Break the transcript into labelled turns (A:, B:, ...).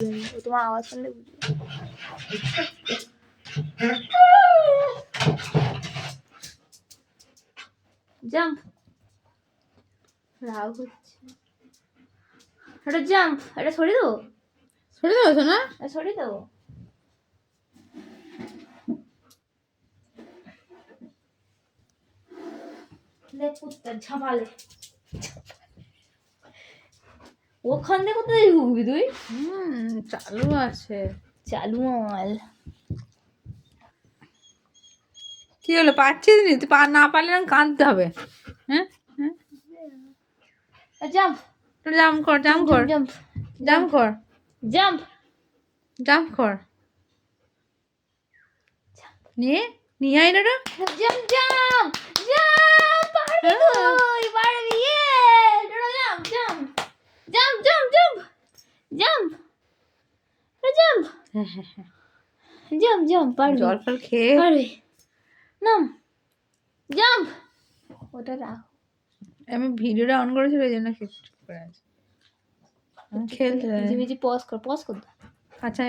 A: ও তোমার আওয়াজ শুনলে বুঝবে। জাম্প, রাগ হচ্ছে। এটা জাম্প, এটা সরিয়ে দেবো,
B: সরিয়ে দেবো না,
A: সরিয়ে দেবো। ঝাপালে ওখান থেকে কোথায় ঢুকবি তুই?
B: চালু আছে,
A: চালু মাল।
B: কি হলো পাচ্ছিস নি? তুই না পারলে কাঁদতে হবে। হ্যাঁ
A: জাম্প,
B: জাম্প কর, জাম্প কর,
A: জাম্প,
B: জাম্প কর,
A: জাম্প,
B: জাম্প কর, নিয়ে নিয়ে আয় না রে।
A: জাম্প, জাম্প, জাম্প, পারবি তুই, পারবি। Jump, jump, jump, jump, jump, jump, jump, jump, jump, পারবি,
B: জল ফল খেয়ে
A: পারবি। নাম, জাম্প। ওটা রাখ,
B: আমি ভিডিওটা অন করেছি ওই জন্য চুপ করে আছি। খেলতে
A: পজ কর, পজ কর।
B: আচ্ছা